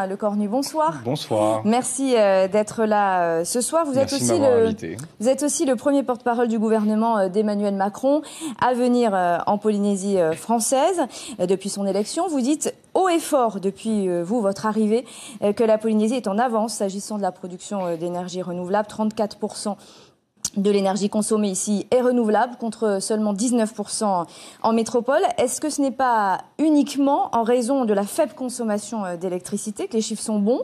Le Cornu, bonsoir. Bonsoir. Merci d'être là ce soir. Vous êtes aussi le premier porte-parole du gouvernement d'Emmanuel Macron à venir en Polynésie française depuis son élection. Vous dites haut et fort depuis votre arrivée que la Polynésie est en avance s'agissant de la production d'énergie renouvelable. 34% de l'énergie consommée ici est renouvelable contre seulement 19% en métropole. Est-ce que ce n'est pas uniquement en raison de la faible consommation d'électricité que les chiffres sont bons?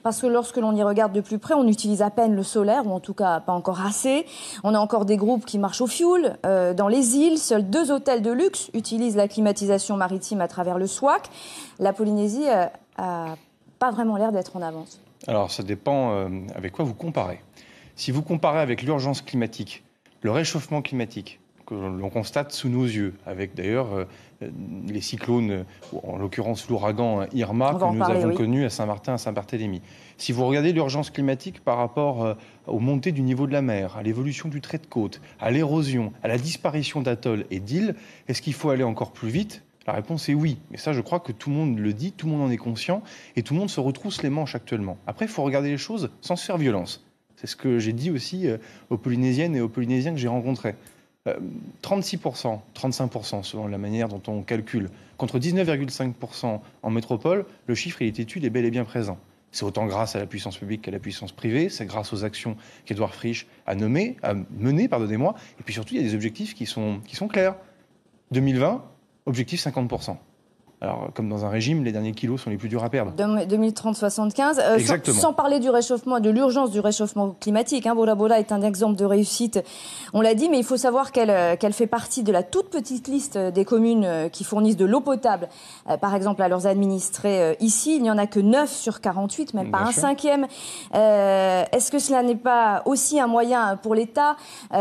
Parce que lorsque l'on y regarde de plus près, on utilise à peine le solaire, ou en tout cas pas encore assez. On a encore des groupes qui marchent au fioul. Dans les îles, seuls 2 hôtels de luxe utilisent la climatisation maritime à travers le SWAC. La Polynésie a pas vraiment l'air d'être en avance. Alors ça dépend avec quoi vous comparez. Si vous comparez avec l'urgence climatique, le réchauffement climatique que l'on constate sous nos yeux, avec d'ailleurs les cyclones, en l'occurrence l'ouragan Irma que nous avons connu à Saint-Martin, à Saint-Barthélemy. Si vous regardez l'urgence climatique par rapport aux montées du niveau de la mer, à l'évolution du trait de côte, à l'érosion, à la disparition d'atolls et d'îles, est-ce qu'il faut aller encore plus vite ? La réponse est oui. Mais ça, je crois que tout le monde le dit, tout le monde en est conscient et tout le monde se retrousse les manches actuellement. Après, il faut regarder les choses sans se faire violence. C'est ce que j'ai dit aussi aux Polynésiennes et aux Polynésiens que j'ai rencontrés. 36%, 35% selon la manière dont on calcule, contre 19,5% en métropole, le chiffre, il est têtu, il est bel et bien présent. C'est autant grâce à la puissance publique qu'à la puissance privée, c'est grâce aux actions qu'Édouard Frisch a mener, et puis surtout, il y a des objectifs qui sont clairs. 2020, objectif 50%. Alors, comme dans un régime, les derniers kilos sont les plus durs à perdre. 2030, 75. Sans parler du réchauffement, de l'urgence du réchauffement climatique. Bora Bora est un exemple de réussite, on l'a dit, mais il faut savoir qu'elle fait partie de la toute petite liste des communes qui fournissent de l'eau potable, par exemple, à leurs administrés ici. Il n'y en a que 9 sur 48, même pas un cinquième. Est-ce que cela n'est pas aussi un moyen pour l'État,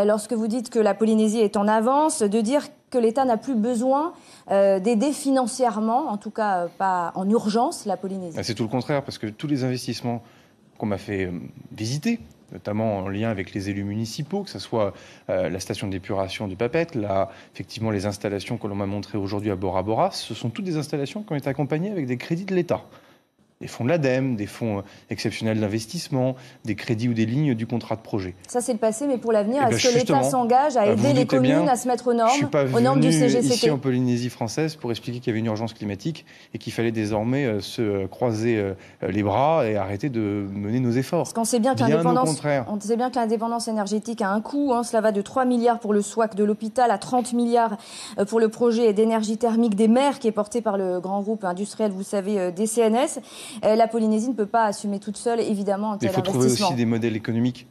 lorsque vous dites que la Polynésie est en avance, de dire que l'État n'a plus besoin d'aider financièrement, en tout cas pas en urgence, la Polynésie? C'est tout le contraire, parce que tous les investissements qu'on m'a fait visiter, notamment en lien avec les élus municipaux, que ce soit la station d'épuration de Papeete, effectivement les installations que l'on m'a montrées aujourd'hui à Bora Bora, ce sont toutes des installations qui ont été accompagnées avec des crédits de l'État. Des fonds de l'ADEME, des fonds exceptionnels d'investissement, des crédits ou des lignes du contrat de projet. Ça, c'est le passé, mais pour l'avenir, est-ce que l'État s'engage à aider les communes à se mettre aux normes du CGCT? Je ne suis pas venu ici en Polynésie française pour expliquer qu'il y avait une urgence climatique et qu'il fallait désormais se croiser les bras et arrêter de mener nos efforts. Parce qu'on sait bien que l'indépendance énergétique a un coût. Cela va de 3 milliards pour le SWAC de l'hôpital à 30 milliards pour le projet d'énergie thermique des mers qui est porté par le grand groupe industriel, vous savez, DCNS. La Polynésie ne peut pas assumer toute seule, évidemment, un tel investissement. Il faut trouver aussi des modèles économiques.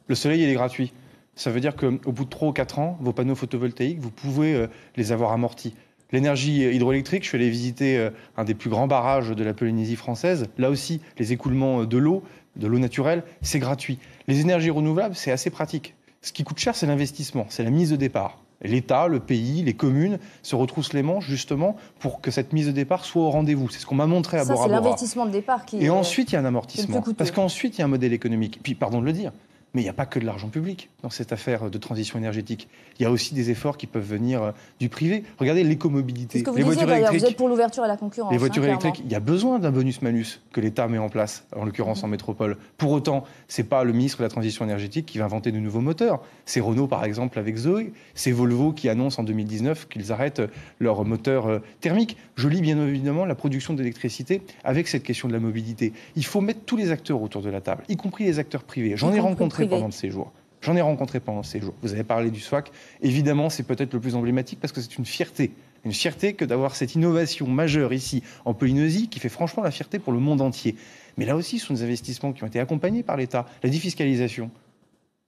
Le soleil, il est gratuit. Ça veut dire qu'au bout de 3 ou 4 ans, vos panneaux photovoltaïques, vous pouvez les avoir amortis. L'énergie hydroélectrique, je suis allé visiter un des plus grands barrages de la Polynésie française. Là aussi, les écoulements de l'eau naturelle, c'est gratuit. Les énergies renouvelables, c'est assez pratique. Ce qui coûte cher, c'est l'investissement, c'est la mise de départ. L'État, le pays, les communes se retroussent les manches justement pour que cette mise de départ soit au rendez-vous. C'est ce qu'on m'a montré à Bora Bora. Ça, c'est l'investissement de départ qui... Et ensuite, il y a un amortissement. Parce qu'ensuite, il y a un modèle économique. Puis, pardon de le dire, mais il n'y a pas que de l'argent public dans cette affaire de transition énergétique. Il y a aussi des efforts qui peuvent venir du privé. Regardez l'écomobilité. C'est ce que vous disiez d'ailleurs, vous êtes pour l'ouverture à la concurrence. Les voitures électriques, il y a besoin d'un bonus-malus que l'État met en place, en l'occurrence en métropole. Pour autant, ce n'est pas le ministre de la Transition énergétique qui va inventer de nouveaux moteurs. C'est Renault, par exemple, avec Zoé. C'est Volvo qui annonce en 2019 qu'ils arrêtent leur moteur thermique. Je lis bien évidemment la production d'électricité avec cette question de la mobilité. Il faut mettre tous les acteurs autour de la table, y compris les acteurs privés. J'en ai rencontré pendant ces jours. Vous avez parlé du SWAC. Évidemment, c'est peut-être le plus emblématique parce que c'est une fierté. Une fierté que d'avoir cette innovation majeure ici en Polynésie qui fait franchement la fierté pour le monde entier. Mais là aussi, ce sont des investissements qui ont été accompagnés par l'État. La défiscalisation,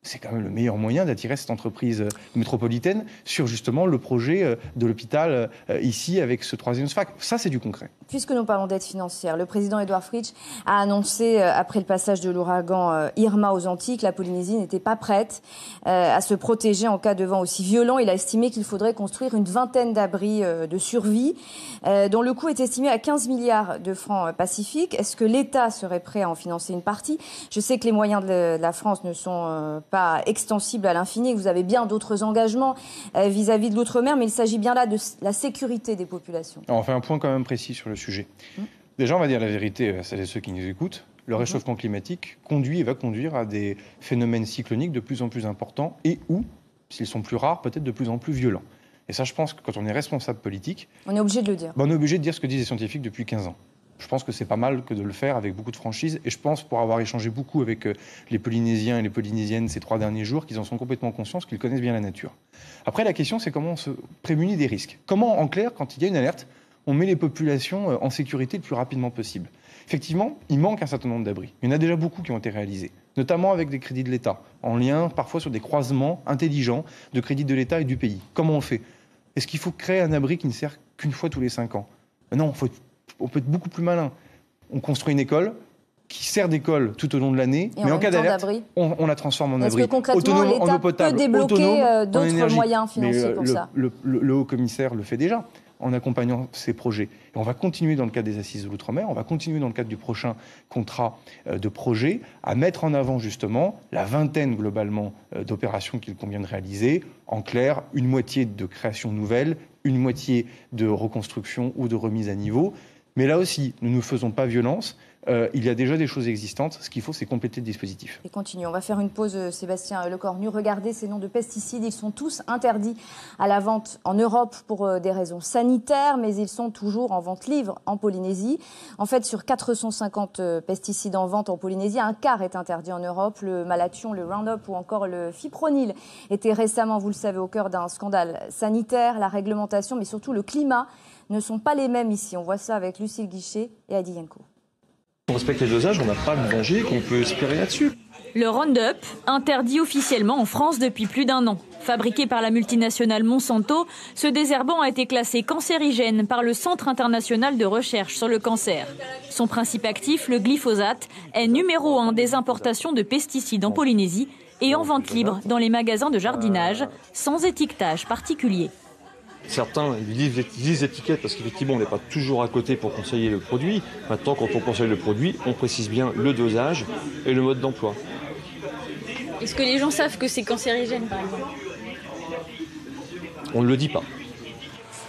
c'est quand même le meilleur moyen d'attirer cette entreprise métropolitaine sur justement le projet de l'hôpital ici avec ce 3e SWAC. Ça, c'est du concret. Puisque nous parlons d'aide financière, le président Édouard Frisch a annoncé, après le passage de l'ouragan Irma aux Antilles, que la Polynésie n'était pas prête à se protéger en cas de vent aussi violent. Il a estimé qu'il faudrait construire une vingtaine d'abris de survie, dont le coût est estimé à 15 milliards de francs pacifiques. Est-ce que l'État serait prêt à en financer une partie? Je sais que les moyens de la France ne sont pas extensibles à l'infini, que vous avez bien d'autres engagements vis-à-vis de l'outre-mer, mais il s'agit bien là de la sécurité des populations. Alors on fait un point quand même précis sur le sujet. Déjà, on va dire la vérité à celles et ceux qui nous écoutent. Le réchauffement climatique conduit et va conduire à des phénomènes cycloniques de plus en plus importants et ou, s'ils sont plus rares, peut-être de plus en plus violents. Et ça, je pense que quand on est responsable politique... On est obligé de le dire. On est obligé de dire ce que disent les scientifiques depuis 15 ans. Je pense que c'est pas mal que de le faire avec beaucoup de franchise. Et je pense, pour avoir échangé beaucoup avec les Polynésiens et les Polynésiennes ces 3 derniers jours, qu'ils en sont complètement conscients, qu'ils connaissent bien la nature. Après, la question, c'est comment on se prémunit des risques. Comment, en clair, quand il y a une alerte, on met les populations en sécurité le plus rapidement possible. Effectivement, il manque un certain nombre d'abris. Il y en a déjà beaucoup qui ont été réalisés, notamment avec des crédits de l'État, en lien parfois sur des croisements intelligents de crédits de l'État et du pays. Comment on fait? Est-ce qu'il faut créer un abri qui ne sert qu'une fois tous les 5 ans? Non, on peut être beaucoup plus malin. On construit une école qui sert d'école tout au long de l'année, mais en cas d'alerte, on la transforme en abri. Est-ce que concrètement, l'État peut débloquer d'autres moyens financiers pour ça? Le haut-commissaire le fait déjà, en accompagnant ces projets. Et on va continuer dans le cadre des Assises de l'Outre-mer, on va continuer dans le cadre du prochain contrat de projet à mettre en avant justement la vingtaine globalement d'opérations qu'il convient de réaliser. En clair, une moitié de création nouvelle, une moitié de reconstruction ou de remise à niveau. Mais là aussi, nous ne nous faisons pas violence. Il y a déjà des choses existantes. Ce qu'il faut, c'est compléter le dispositif. Et continuons. On va faire une pause, Sébastien Lecornu. Regardez ces noms de pesticides. Ils sont tous interdits à la vente en Europe pour des raisons sanitaires, mais ils sont toujours en vente libre en Polynésie. En fait, sur 450 pesticides en vente en Polynésie, un quart est interdit en Europe. Le malathion, le Roundup ou encore le fipronil étaient récemment, vous le savez, au cœur d'un scandale sanitaire. La réglementation, mais surtout le climat, ne sont pas les mêmes ici. On voit ça avec Lucille Guichet et Adi Yanko. On respecte les dosages, on n'a pas de danger qu'on peut espérer là-dessus. Le Roundup, interdit officiellement en France depuis plus d'1 an. Fabriqué par la multinationale Monsanto, ce désherbant a été classé cancérigène par le Centre international de recherche sur le cancer. Son principe actif, le glyphosate, est numéro 1 des importations de pesticides en Polynésie et en vente libre dans les magasins de jardinage, sans étiquetage particulier. Certains lisent l'étiquette parce qu'effectivement on n'est pas toujours à côté pour conseiller le produit. Maintenant, quand on conseille le produit, on précise bien le dosage et le mode d'emploi. Est-ce que les gens savent que c'est cancérigène par exemple? On ne le dit pas.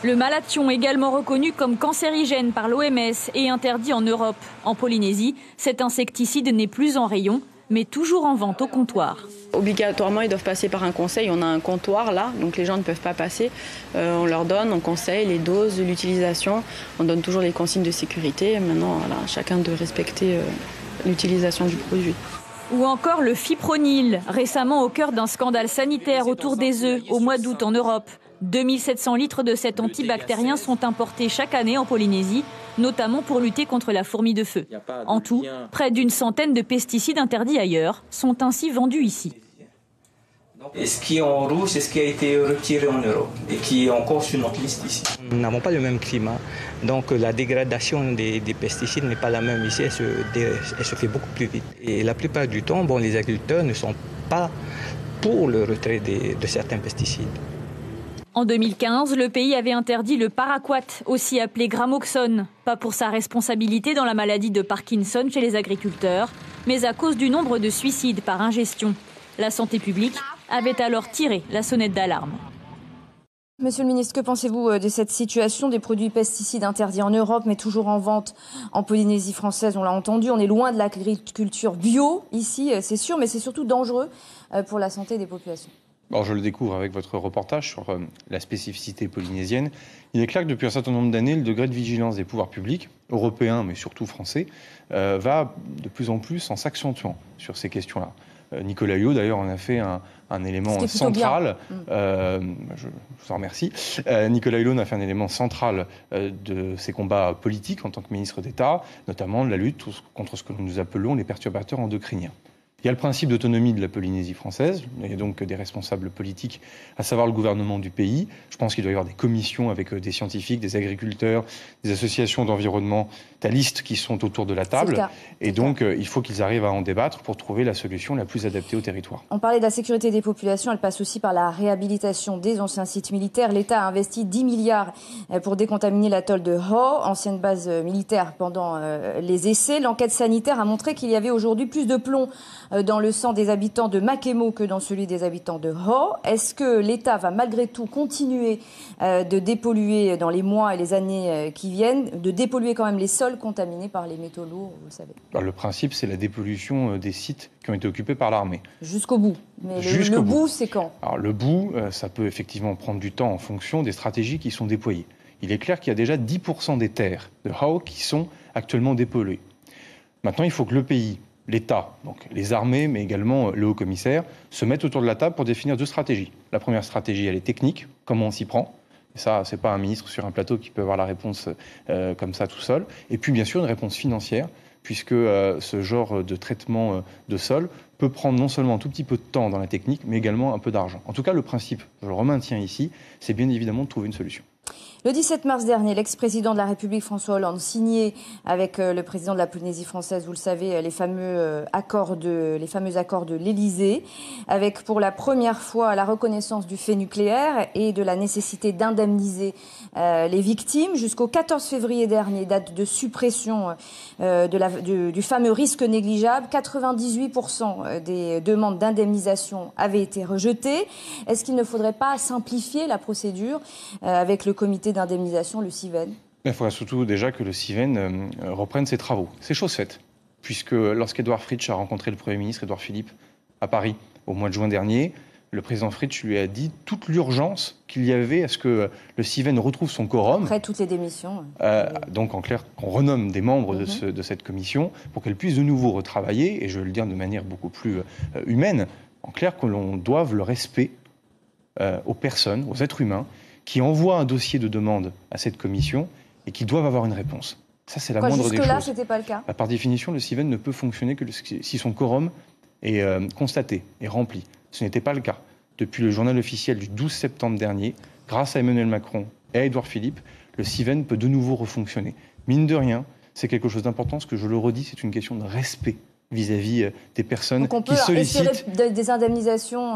Le malathion, également reconnu comme cancérigène par l'OMS et interdit en Europe. En Polynésie, cet insecticide n'est plus en rayon, mais toujours en vente au comptoir. Obligatoirement, ils doivent passer par un conseil. On a un comptoir là, donc les gens ne peuvent pas passer. On leur donne, on conseille les doses, l'utilisation. On donne toujours les consignes de sécurité. Maintenant, voilà, chacun doit respecter l'utilisation du produit. Ou encore le fipronil, récemment au cœur d'un scandale sanitaire autour des œufs au mois d'août en Europe. 2700 litres de cet antibactérien sont importés chaque année en Polynésie, notamment pour lutter contre la fourmi de feu. En tout, près d'une centaine de pesticides interdits ailleurs sont ainsi vendus ici. Et ce qui est en rouge, c'est ce qui a été retiré en Europe et qui est encore sur notre liste ici. Nous n'avons pas le même climat, donc la dégradation des pesticides n'est pas la même ici, elle se fait beaucoup plus vite. Et la plupart du temps, les agriculteurs ne sont pas pour le retrait de certains pesticides. En 2015, le pays avait interdit le paraquat, aussi appelé gramoxone, pas pour sa responsabilité dans la maladie de Parkinson chez les agriculteurs, mais à cause du nombre de suicides par ingestion. La santé publique avait alors tiré la sonnette d'alarme. Monsieur le ministre, que pensez-vous de cette situation des produits pesticides interdits en Europe, mais toujours en vente en Polynésie française? On l'a entendu, on est loin de l'agriculture bio ici, c'est sûr, mais c'est surtout dangereux pour la santé des populations. Alors, je le découvre avec votre reportage sur la spécificité polynésienne. Il est clair que depuis un certain nombre d'années, le degré de vigilance des pouvoirs publics, européens mais surtout français, va de plus en plus en s'accentuant sur ces questions-là. Nicolas Hulot, d'ailleurs, en a fait un élément central. Je vous en remercie. Nicolas Hulot en a fait un élément central de ses combats politiques en tant que ministre d'État, notamment de la lutte contre ce que nous appelons les perturbateurs endocriniens. Il y a le principe d'autonomie de la Polynésie française. Il y a donc des responsables politiques, à savoir le gouvernement du pays. Je pense qu'il doit y avoir des commissions avec des scientifiques, des agriculteurs, des associations d'environnementalistes qui sont autour de la table. Et donc, il faut qu'ils arrivent à en débattre pour trouver la solution la plus adaptée au territoire. On parlait de la sécurité des populations. Elle passe aussi par la réhabilitation des anciens sites militaires. L'État a investi 10 milliards pour décontaminer l'atoll de Ho, ancienne base militaire pendant les essais. L'enquête sanitaire a montré qu'il y avait aujourd'hui plus de plomb dans le sang des habitants de Makemo que dans celui des habitants de Ho. Est-ce que l'État va malgré tout continuer de dépolluer dans les mois et les années qui viennent, de dépolluer quand même les sols contaminés par les métaux lourds, vous le savez? Alors, le principe, c'est la dépollution des sites qui ont été occupés par l'armée. Jusqu'au bout. Mais le bout, c'est quand? Alors, le bout, ça peut effectivement prendre du temps en fonction des stratégies qui sont déployées. Il est clair qu'il y a déjà 10% des terres de Hao qui sont actuellement dépolluées. Maintenant, il faut que le pays, l'État, donc les armées, mais également le haut-commissaire, se mettent autour de la table pour définir 2 stratégies. La première stratégie, elle est technique, comment on s'y prend. Et ça, c'est pas un ministre sur un plateau qui peut avoir la réponse comme ça tout seul. Et puis, bien sûr, une réponse financière, puisque ce genre de traitement de sol peut prendre non seulement un tout petit peu de temps dans la technique, mais également un peu d'argent. En tout cas, le principe, je le remaintiens ici, c'est bien évidemment de trouver une solution. Le 17 mars dernier, l'ex-président de la République François Hollande signait avec le président de la Polynésie française, vous le savez, les fameux accords de l'Élysée, avec pour la première fois la reconnaissance du fait nucléaire et de la nécessité d'indemniser les victimes. Jusqu'au 14 février dernier, date de suppression du fameux risque négligeable, 98% des demandes d'indemnisation avaient été rejetées. Est-ce qu'il ne faudrait pas simplifier la procédure avec le comité d'indemnisation, le CIVEN? Il faudrait surtout déjà que le CIVEN reprenne ses travaux. C'est chose faite, puisque lorsqu'Edouard Fritsch a rencontré le Premier ministre Édouard Philippe à Paris au mois de juin dernier, le président Fritsch lui a dit toute l'urgence qu'il y avait à ce que le CIVEN retrouve son quorum. Après toutes les démissions. Donc en clair, qu'on renomme des membres de cette commission pour qu'elle puisse de nouveau retravailler, et je veux le dire de manière beaucoup plus humaine, en clair que l'on doive le respect aux personnes, aux êtres humains, qui envoient un dossier de demande à cette commission et qui doivent avoir une réponse. Ça, c'est la moindre des choses. Jusque-là, ce n'était pas le cas? Par définition, le CIVEN ne peut fonctionner que si son quorum est constaté et rempli. Ce n'était pas le cas. Depuis le journal officiel du 12 septembre dernier, grâce à Emmanuel Macron et à Édouard Philippe, le CIVEN peut de nouveau refonctionner. Mine de rien, c'est quelque chose d'important. Ce que je le redis, c'est une question de respect vis-à-vis des personnes qui sollicitent. Donc on peut des indemnisations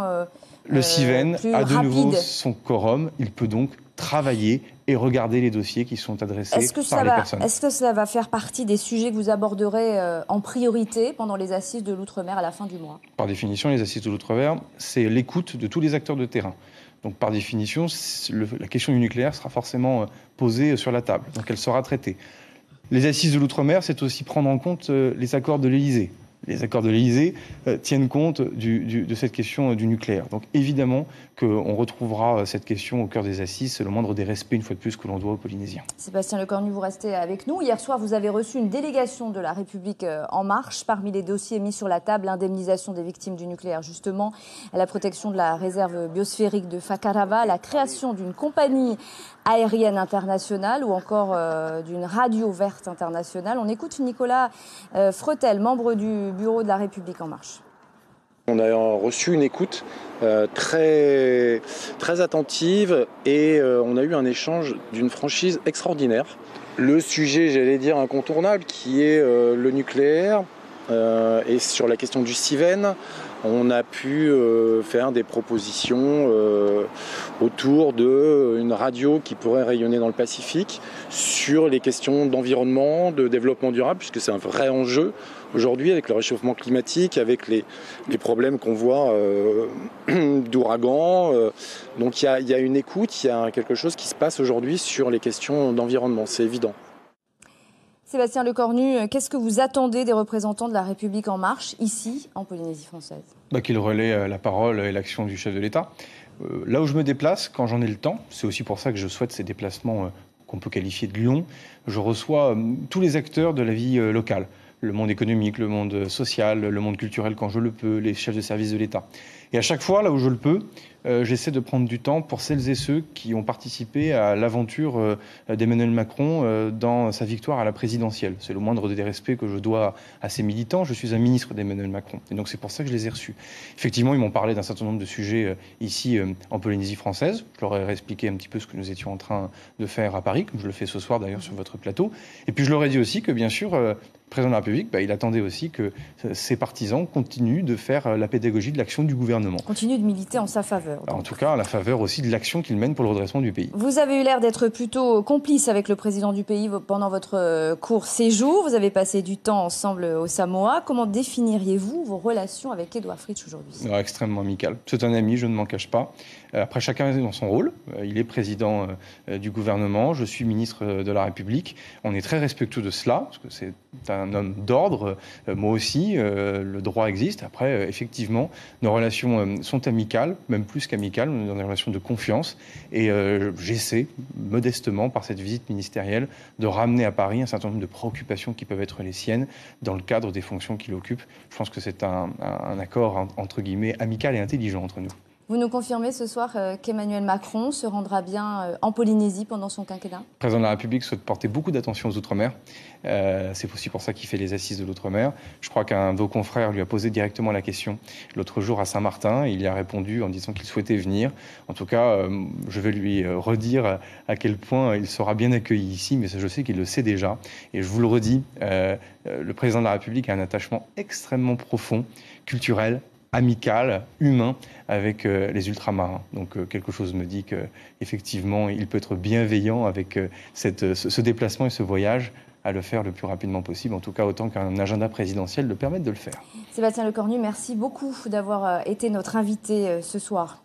le CIVEN a de nouveau rapide. son quorum. Il peut donc travailler et regarder les dossiers qui sont adressés par les personnes. Est-ce que ça va faire partie des sujets que vous aborderez en priorité pendant les assises de l'Outre-mer à la fin du mois? Par définition, les assises de l'Outre-mer, c'est l'écoute de tous les acteurs de terrain. Donc par définition, la question du nucléaire sera forcément posée sur la table. Donc elle sera traitée. Les assises de l'Outre-mer, c'est aussi prendre en compte les accords de l'Élysée. Les accords de l'Élysée tiennent compte de cette question du nucléaire. Donc évidemment qu'on retrouvera cette question au cœur des assises, c'est le moindre des respects, une fois de plus, que l'on doit aux Polynésiens. Sébastien Lecornu, vous restez avec nous. Hier soir, vous avez reçu une délégation de la République En Marche. Parmi les dossiers mis sur la table, l'indemnisation des victimes du nucléaire, justement, la protection de la réserve biosphérique de Fakarava, la création d'une compagnie aérienne internationale ou encore d'une radio verte internationale. On écoute Nicolas Fretel, membre du bureau de la République En Marche. On a reçu une écoute très attentive et on a eu un échange d'une franchise extraordinaire. Le sujet, j'allais dire, incontournable, qui est le nucléaire et sur la question du CIVEN, on a pu faire des propositions autour d'une radio qui pourrait rayonner dans le Pacifique sur les questions d'environnement, de développement durable, puisque c'est un vrai enjeu aujourd'hui avec le réchauffement climatique, avec les problèmes qu'on voit d'ouragans. Donc il y a une écoute, il y a quelque chose qui se passe aujourd'hui sur les questions d'environnement, c'est évident. Sébastien Lecornu, qu'est-ce que vous attendez des représentants de la République En Marche, ici, en Polynésie française? Qu'ils relaient la parole et l'action du chef de l'État. Là où je me déplace, quand j'en ai le temps, c'est aussi pour ça que je souhaite ces déplacements qu'on peut qualifier de longs, je reçois tous les acteurs de la vie locale. Le monde économique, le monde social, le monde culturel quand je le peux, les chefs de service de l'État. Et à chaque fois, là où je le peux, j'essaie de prendre du temps pour celles et ceux qui ont participé à l'aventure d'Emmanuel Macron dans sa victoire à la présidentielle. C'est le moindre des respects que je dois à ces militants. Je suis un ministre d'Emmanuel Macron. Et donc c'est pour ça que je les ai reçus. Effectivement, ils m'ont parlé d'un certain nombre de sujets ici en Polynésie française. Je leur ai expliqué un petit peu ce que nous étions en train de faire à Paris, comme je le fais ce soir d'ailleurs sur votre plateau. Et puis je leur ai dit aussi que bien sûr, président de la République, il attendait aussi que ses partisans continuent de faire la pédagogie de l'action du gouvernement. Continuent de militer en sa faveur. En tout cas, à la faveur aussi de l'action qu'il mène pour le redressement du pays. Vous avez eu l'air d'être plutôt complice avec le président du pays pendant votre court séjour. Vous avez passé du temps ensemble au Samoa. Comment définiriez-vous vos relations avec Édouard Fritch aujourd'hui? Extrêmement amical. C'est un ami, je ne m'en cache pas. Après, chacun est dans son rôle. Il est président du gouvernement, je suis ministre de la République. On est très respectueux de cela, parce que c'est un homme d'ordre. Moi aussi, le droit existe. Après, effectivement, nos relations sont amicales, même plus qu'amicales, dans des relations de confiance. Et j'essaie, modestement, par cette visite ministérielle, de ramener à Paris un certain nombre de préoccupations qui peuvent être les siennes dans le cadre des fonctions qu'il occupe. Je pense que c'est un accord, entre guillemets, amical et intelligent entre nous. Vous nous confirmez ce soir qu'Emmanuel Macron se rendra bien en Polynésie pendant son quinquennat? Le président de la République souhaite porter beaucoup d'attention aux Outre-mer. C'est aussi pour ça qu'il fait les assises de l'Outre-mer. Je crois qu'un de vos confrères lui a posé directement la question l'autre jour à Saint-Martin. Il y a répondu en disant qu'il souhaitait venir. En tout cas, je vais lui redire à quel point il sera bien accueilli ici, mais ça, je sais qu'il le sait déjà. Et je vous le redis, le président de la République a un attachement extrêmement profond, culturel, amical, humain avec les ultramarins. Donc quelque chose me dit qu'effectivement, il peut être bienveillant avec ce déplacement et ce voyage, à le faire le plus rapidement possible, en tout cas autant qu'un agenda présidentiel le permette de le faire. Sébastien Lecornu, merci beaucoup d'avoir été notre invité ce soir.